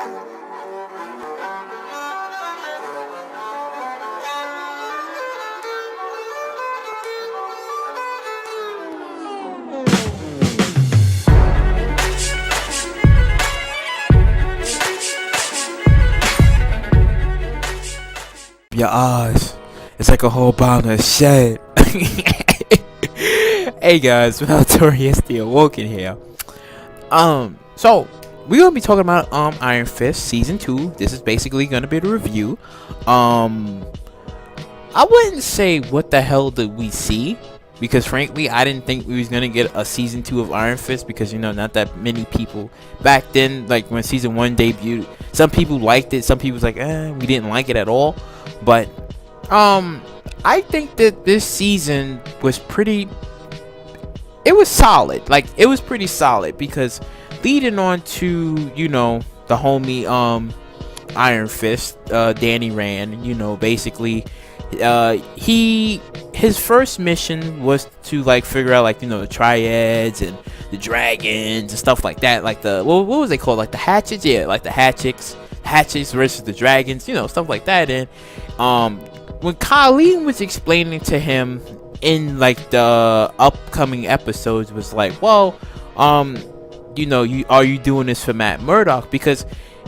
Your eyes. It's like a whole pound of shit. Hey guys, Notorious the Awoken here. So we're gonna be talking about Iron Fist season 2. This is basically gonna be the review. I wouldn't say what the hell did we see, because frankly I didn't think we was gonna get a season 2 of Iron Fist, because not that many people back then, like when season 1 debuted, some people liked it, some people was like we didn't like it at all. But I think that this season was pretty, it was solid. Like, it was pretty solid, because leading on to the homie Iron Fist, Danny Rand, basically his first mission was to like figure out like the triads and the dragons and stuff like that, like the what was they called, like the hatchets, like the hatchets versus the dragons, stuff like that. And when Colleen was explaining to him in like the upcoming episodes, was like, well, are you doing this for Matt Murdock? Because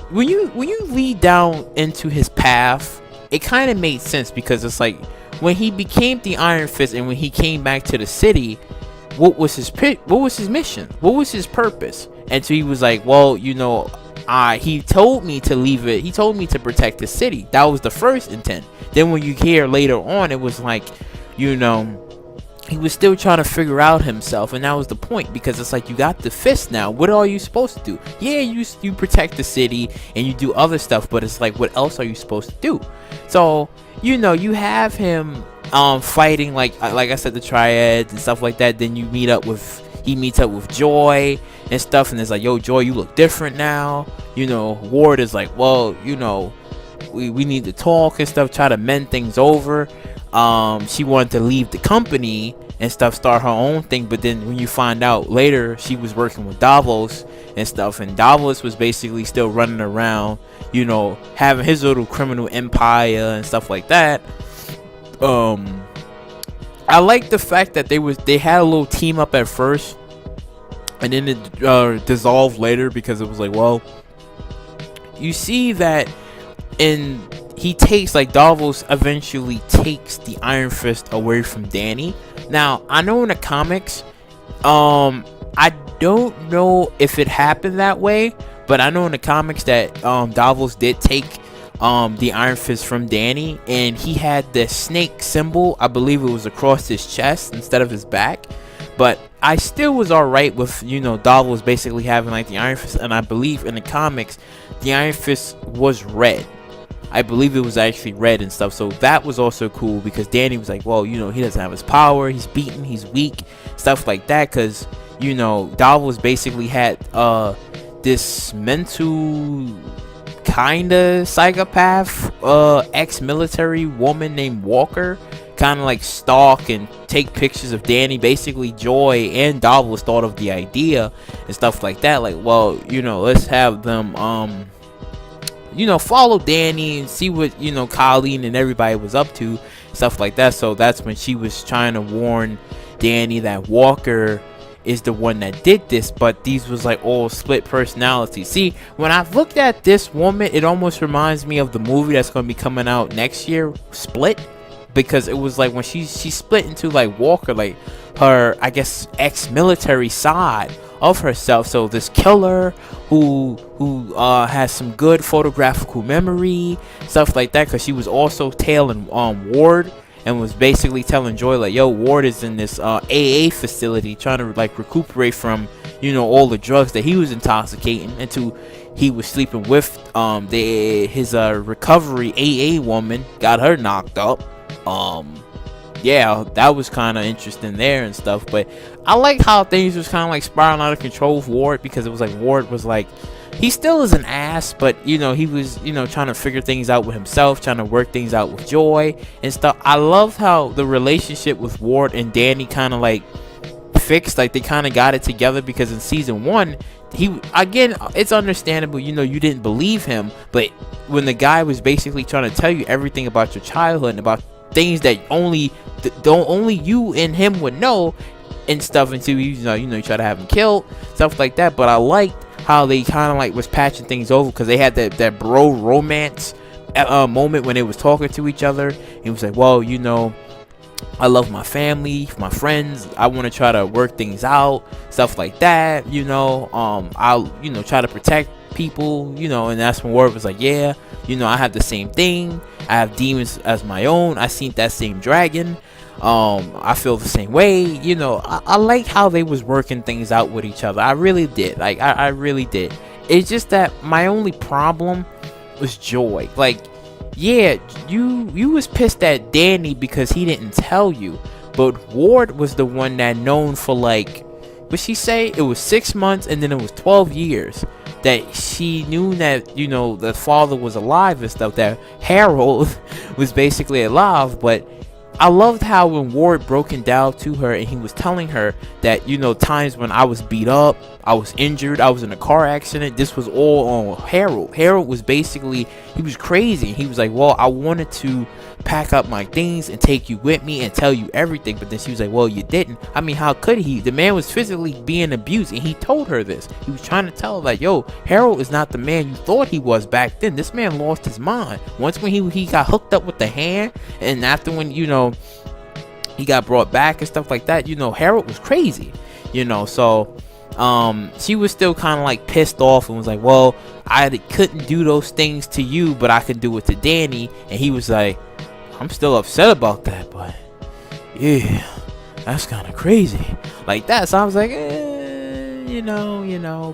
when you lead down into his path, it kind of made sense, because it's like when he became the Iron Fist and when he came back to the city, what was his mission? What was his purpose? And so he was like, well, he told me to leave it. He told me to protect the city. That was the first intent. Then when you hear later on, it was like, he was still trying to figure out himself, and that was the point, because it's like, you got the fist now. What are you supposed to do? Yeah, you protect the city and you do other stuff, but it's like, what else are you supposed to do? So you have him fighting like I said, the triads and stuff like that. Then he meets up with Joy and stuff, and it's like, yo, Joy, you look different now. Ward is like, well, we need to talk and stuff, try to mend things over. She wanted to leave the company and stuff, start her own thing, but then when you find out later, she was working with Davos and stuff, and Davos was basically still running around, having his little criminal empire and stuff like that. I like the fact that they had a little team up at first, and then it dissolved later, because it was like, well, you see that Davos eventually takes the Iron Fist away from Danny. Now, I know in the comics, I don't know if it happened that way, but I know in the comics that Davos did take the Iron Fist from Danny, and he had the snake symbol, I believe it was across his chest instead of his back. But I still was alright with Davos basically having like the Iron Fist, and I believe in the comics the Iron Fist was red. I believe it was actually red and stuff, so that was also cool, because Danny was like, well, he doesn't have his power, he's beaten, he's weak, stuff like that, because Davos basically had this mental kinda psychopath ex-military woman named Walker kind of like stalk and take pictures of Danny. Basically Joy and Davos thought of the idea and stuff like that, like, well, let's have them follow Danny and see what Colleen and everybody was up to, stuff like that. So that's when she was trying to warn Danny that Walker is the one that did this, but these was like all split personalities. See, when I looked at this woman, it almost reminds me of the movie that's going to be coming out next year, Split, because it was like when she split into like Walker, like her, I guess, ex-military side of herself. So this killer who has some good photographical memory, stuff like that, because she was also tailing Ward, and was basically telling Joy like, yo, Ward is in this AA facility trying to like recuperate from all the drugs that he was intoxicating into. He was sleeping with his recovery AA woman, got her knocked up. Yeah, that was kind of interesting there and stuff. But I like how things was kind of like spiraling out of control with Ward, because it was like Ward was like, he still is an ass, but he was trying to figure things out with himself, trying to work things out with Joy and stuff. I love how the relationship with Ward and Danny kind of like fixed, like they kind of got it together, because in season 1 he, again, it's understandable, you didn't believe him, but when the guy was basically trying to tell you everything about your childhood and about things that only you and him would know and stuff, until you try to have him killed, stuff like that. But I liked how they kind of like was patching things over, because they had that bro romance moment when they was talking to each other. He was like, well, I love my family, my friends. I want to try to work things out, stuff like that. I'll try to protect people. And that's when Ward was like, yeah, I have the same thing. I have demons as my own. I seen that same dragon. I feel the same way. I like how they was working things out with each other. I really did. Like, I really did. It's just that my only problem was Joy. Like, yeah, you was pissed at Danny because he didn't tell you, but Ward was the one that known for, like, what she say? It was 6 months and then it was 12 years that she knew that, the father was alive and stuff, that Harold was basically alive. But I loved how when Ward broken down to her and he was telling her that, times when I was beat up, I was injured, I was in a car accident, this was all on Harold. Harold was basically, he was crazy. He was like, well, I wanted to pack up my things and take you with me and tell you everything. But then she was like, well, you didn't. I mean, how could he? The man was physically being abused, and he told her this. He was trying to tell her, like, yo, Harold is not the man you thought he was back then. This man lost his mind. Once when he got hooked up with the hand, and after when, he got brought back and stuff like that, Harold was crazy, so she was still kind of like pissed off and was like, well, I couldn't do those things to you, but I can do it to Danny. And he was like, I'm still upset about that, but yeah, that's kind of crazy, like that. So I was like,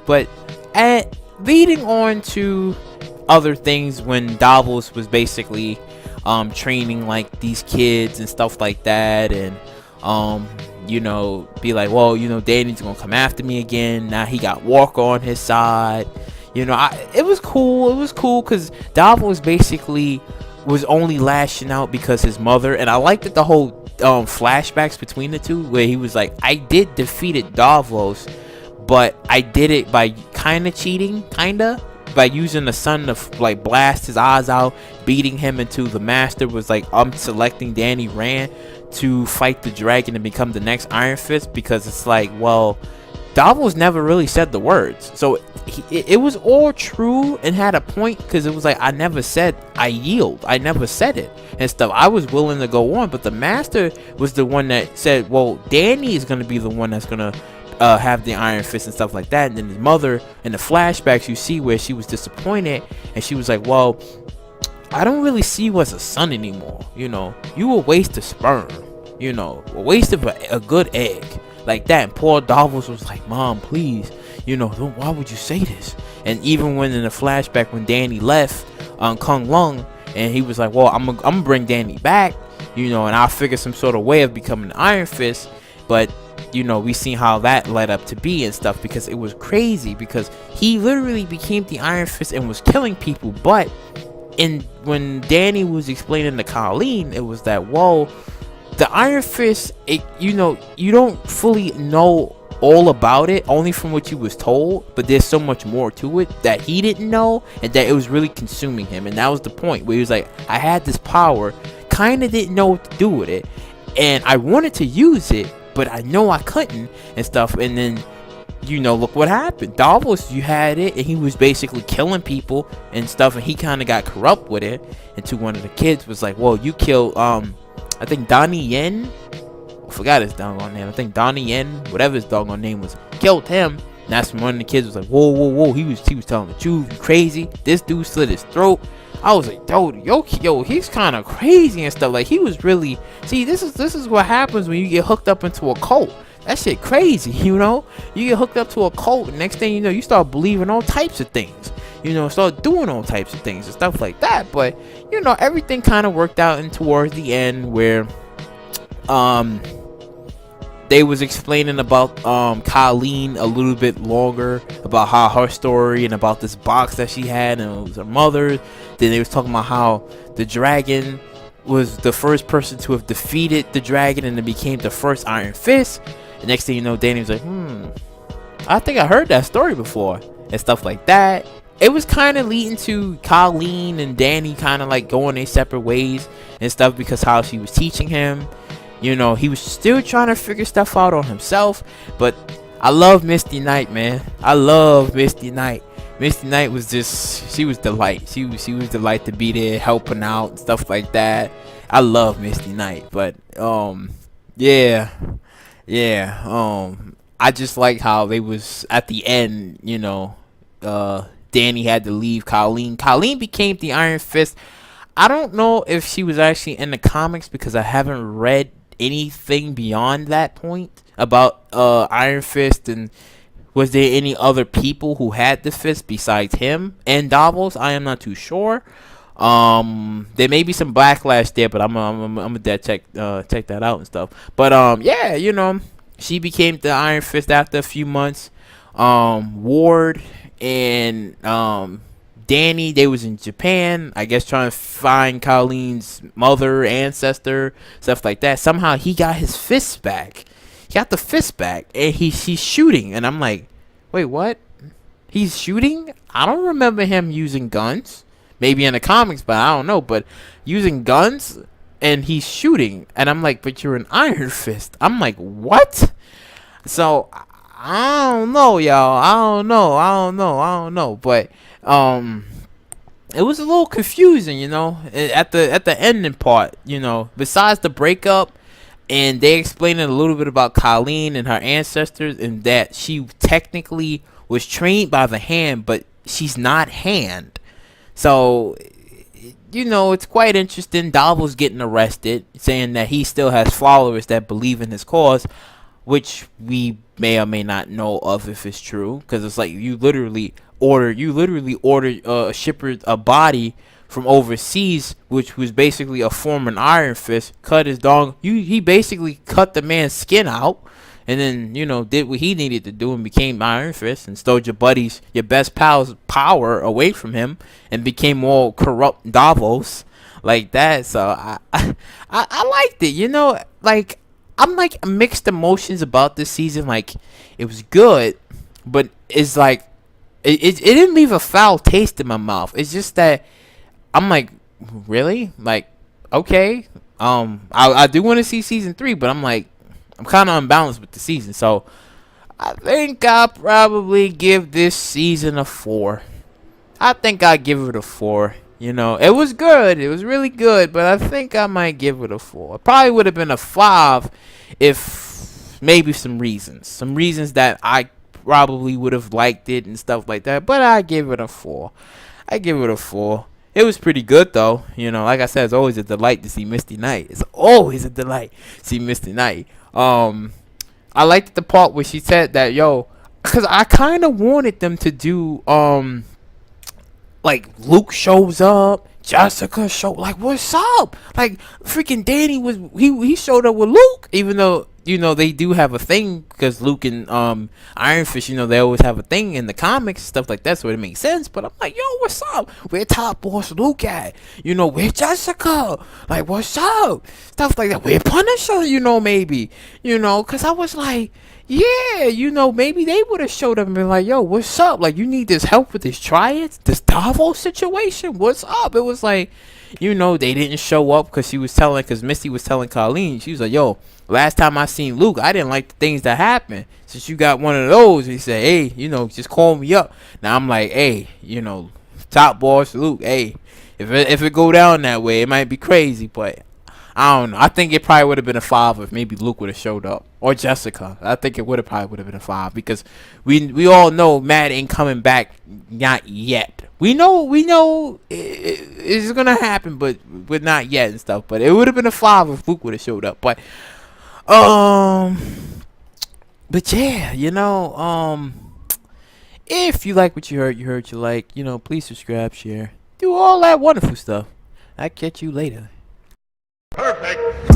but leading on to other things, when Davos was basically training like these kids and stuff like that, and be like, well, Danny's gonna come after me again. Now he got Walker on his side. It was cool because Davos basically was only lashing out because his mother. And I liked that the whole flashbacks between the two, where he was like, I did defeated Davos, but I did it by kind of cheating, by using the sun to like blast his eyes out, beating him into the master. Was like, I'm selecting Danny Rand to fight the dragon and become the next Iron Fist, because it's like, well, Davos never really said the words, so it was all true and had a point, because it was like, I never said I yield, I never said it and stuff. I was willing to go on, but the master was the one that said, well, Danny is going to be the one that's going to have the Iron Fist and stuff like that. And then his mother, in the flashbacks, you see where she was disappointed, and she was like, well, I don't really see you as a son anymore. You a waste of sperm, a waste of a good egg, like that. And poor Davos was like, Mom, please, why would you say this? And even when in the flashback, when Danny left Kung Lung, and he was like, well, I'm gonna bring Danny back, and I'll figure some sort of way of becoming an Iron Fist. But we seen how that led up to be and stuff, because it was crazy, because he literally became the Iron Fist and was killing people. But when Danny was explaining to Colleen, it was that, whoa, the Iron Fist, you don't fully know all about it, only from what you was told, but there's so much more to it that he didn't know, and that it was really consuming him. And that was the point where he was like, I had this power, kind of didn't know what to do with it, and I wanted to use it, but I know I couldn't and stuff. And then look what happened. Davos, you had it, and he was basically killing people and stuff, and he kind of got corrupt with it. And to one of the kids was like, well, you killed I think Donnie Yen, I forgot his doggone name, I think Donnie Yen, whatever his doggone name was, killed him. And that's when one of the kids was like, whoa, he was telling the truth, you crazy, this dude slit his throat. I was like, yo, he's kind of crazy and stuff. Like, he was really, see, this is what happens when you get hooked up into a cult. That shit crazy, you get hooked up to a cult, and next thing you know, you start believing all types of things, start doing all types of things and stuff like that. But everything kind of worked out, and towards the end, where they was explaining about Colleen a little bit longer, about how her story and about this box that she had, and it was her mother. Then they was talking about how the dragon was the first person to have defeated the dragon, and it became the first Iron Fist. The next thing you know, Danny was like, I think I heard that story before and stuff like that. It was kind of leading to Colleen and Danny kind of like going their separate ways and stuff because how she was teaching him. You know, he was still trying to figure stuff out on himself. But I love Misty Knight, man. I love Misty Knight. Misty Knight was just, she was delight. She was delight to be there helping out and stuff like that. I love Misty Knight. But yeah. I just like how they was at the end, you know, Danny had to leave Colleen. Colleen became the Iron Fist. I don't know if she was actually in the comics because I haven't read anything beyond that point about Iron Fist, and was there any other people who had the fist besides him and Davos? I am not too sure. There may be some backlash there, but I'm gonna check that out and stuff. But yeah, you know, she became the Iron Fist after a few months. Ward and Danny, they was in Japan, I guess, trying to find Colleen's mother, ancestor, stuff like that. Somehow he got his fists back. He got the fist back, and he's shooting, and I'm like, wait, what? He's shooting? I don't remember him using guns. Maybe in the comics, but I don't know. But using guns, and he's shooting, and I'm like, but you're an Iron Fist. I'm like, what? So I don't know, y'all. I don't know. But it was a little confusing, you know, at the ending part, you know. Besides the breakup, and they explained a little bit about Colleen and her ancestors, and that she technically was trained by the Hand, but she's not Hand. So, you know, it's quite interesting. Davos getting arrested, saying that he still has followers that believe in his cause, which we may or may not know of if it's true, because it's like you literally ordered a shipper a body from overseas, which was basically a former Iron Fist, cut his dog. He basically cut the man's skin out, and then, you know, did what he needed to do and became Iron Fist and stole your best pal's power away from him and became more corrupt Davos like that. So I liked it, you know. Like, I'm like mixed emotions about this season. Like, it was good, but it's like it didn't leave a foul taste in my mouth. It's just that I'm like, really? Like, okay. I do want to see season 3, but I'm like, I'm kind of unbalanced with the season. So I think I'll probably give this season a 4. I think I'll give it a 4. You know, it was good. It was really good, but I think I might give it a 4. It probably would have been a 5 if maybe some reasons that I probably would have liked it and stuff like that. But I give it a 4. It was pretty good, though. You know, like I said, it's always a delight to see Misty Knight. It's always a delight to see Misty Knight. I liked the part where she said that, yo, because I kind of wanted them to do, like, Luke shows up, Jessica like, what's up? Like, freaking Danny he showed up with Luke, even though, you know, they do have a thing, because Luke and Iron Fist, you know, they always have a thing in the comics, stuff like that, so it makes sense. But I'm like, yo, what's up? Where Top Boss Luke at? You know, where Jessica? Like, what's up? Stuff like that. Where Punisher, you know, maybe, you know, because I was like, yeah, you know, maybe they would have showed up and been like, yo, what's up? Like, you need this help with this Triads, this Davos situation? What's up? It was like, you know, they didn't show up because Misty was telling Colleen, she was like, yo, last time I seen Luke, I didn't like the things that happened. Since you got one of those, he said, hey, you know, just call me up. Now I'm like, hey, you know, Top Boss Luke, hey, if it go down that way, it might be crazy, but I don't know. I think it probably would have been a 5 if maybe Luke would have showed up, or Jessica. I think it probably would have been a 5 because we all know Matt ain't coming back, not yet. We know it's gonna happen, but not yet and stuff. But it would have been a 5 if Luke would have showed up. But yeah, you know, if you like what you heard you like, you know, please subscribe, share, do all that wonderful stuff. I'll catch you later. Perfect.